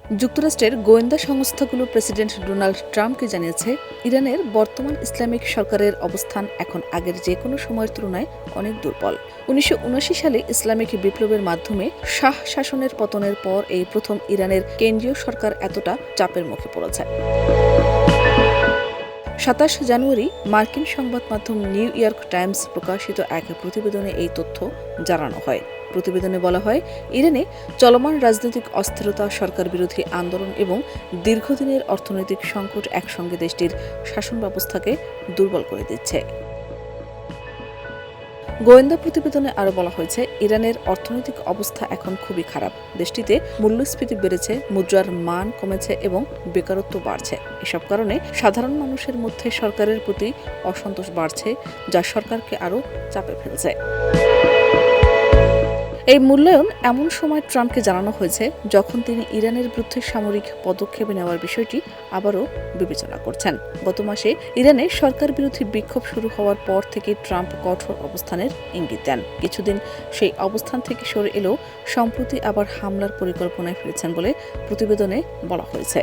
যুক্তরাষ্ট্রের গোয়েন্দা সংস্থাগুলো প্রেসিডেন্ট ডোনাল্ড ট্রাম্পকে জানিয়েছে, ইরানের বর্তমান ইসলামিক সরকারের অবস্থান এখন আগের যে কোনো সময়ের তুলনায় অনেক দুর্বল। ১৯৭৯ সালে ইসলামিক বিপ্লবের মাধ্যমে শাহ শাসনের পতনের পর এই প্রথম ইরানের কেন্দ্রীয় সরকার এতটা চাপের মুখে পড়েছে। ২৭ জানুয়ারি মার্কিন সংবাদ মাধ্যম নিউ ইয়র্ক টাইমস প্রকাশিত এক প্রতিবেদনে এই তথ্য জানানো হয়। প্রতিবেদনে বলা হয়, ইরানে চলমান রাজনৈতিক অস্থিরতা, সরকার বিরোধী আন্দোলন এবং দীর্ঘদিনের অর্থনৈতিক সংকট একসঙ্গে দেশটির শাসন ব্যবস্থাকে দুর্বল করে দিচ্ছে। গোয়েন্দা প্রতিবেদনে আরও বলা হয়েছে, ইরানের অর্থনৈতিক অবস্থা এখন খুবই খারাপ। দেশটিতে মূল্যস্ফীতি বেড়েছে, মুদ্রার মান কমেছে এবং বেকারত্ব বাড়ছে। এসব কারণে সাধারণ মানুষের মধ্যে সরকারের প্রতি অসন্তোষ বাড়ছে, যা সরকারকে আরও চাপে ফেলছে। এই মূল্যায়ন এমন সময় ট্রাম্পকে জানানো হয়েছে যখন তিনি ইরানের বিরুদ্ধে সামরিক পদক্ষেপ নেওয়ার বিষয়টি আবারও বিবেচনা করছেন। গত মাসে ইরানে সরকার বিরোধী বিক্ষোভ শুরু হওয়ার পর থেকে ট্রাম্প কঠোর অবস্থানের ইঙ্গিত দেন। কিছুদিন সেই অবস্থান থেকে সরে এলেও সম্প্রতি আবার হামলার পরিকল্পনায় ফিরেছেন বলে প্রতিবেদনে বলা হয়েছে।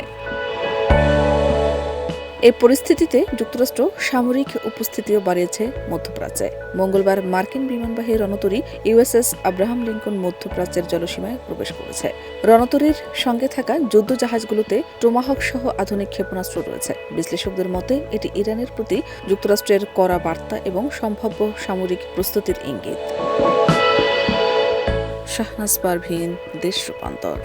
এই পরিস্থিতিতে যুক্তরাষ্ট্র সামরিক উপস্থিতিও বাড়িয়েছে মধ্যপ্রাচ্যে। মঙ্গলবার মার্কিন বিমানবাহী রণতরী ইউএসএস আব্রাহাম লিঙ্কন মধ্যপ্রাচ্যের জলসীমায় প্রবেশ করেছে। রণতরীর সঙ্গে থাকা যুদ্ধজাহাজগুলোতে টোমাহক সহ আধুনিক ক্ষেপণাস্ত্র রয়েছে। বিশ্লেষকদের মতে এটি ইরানের প্রতি যুক্তরাষ্ট্রের কড়া বার্তা এবং সম্ভাব্য সামরিক প্রস্তুতির ইঙ্গিত। শাহনাজ পারভীন, দেশ রূপান্তর।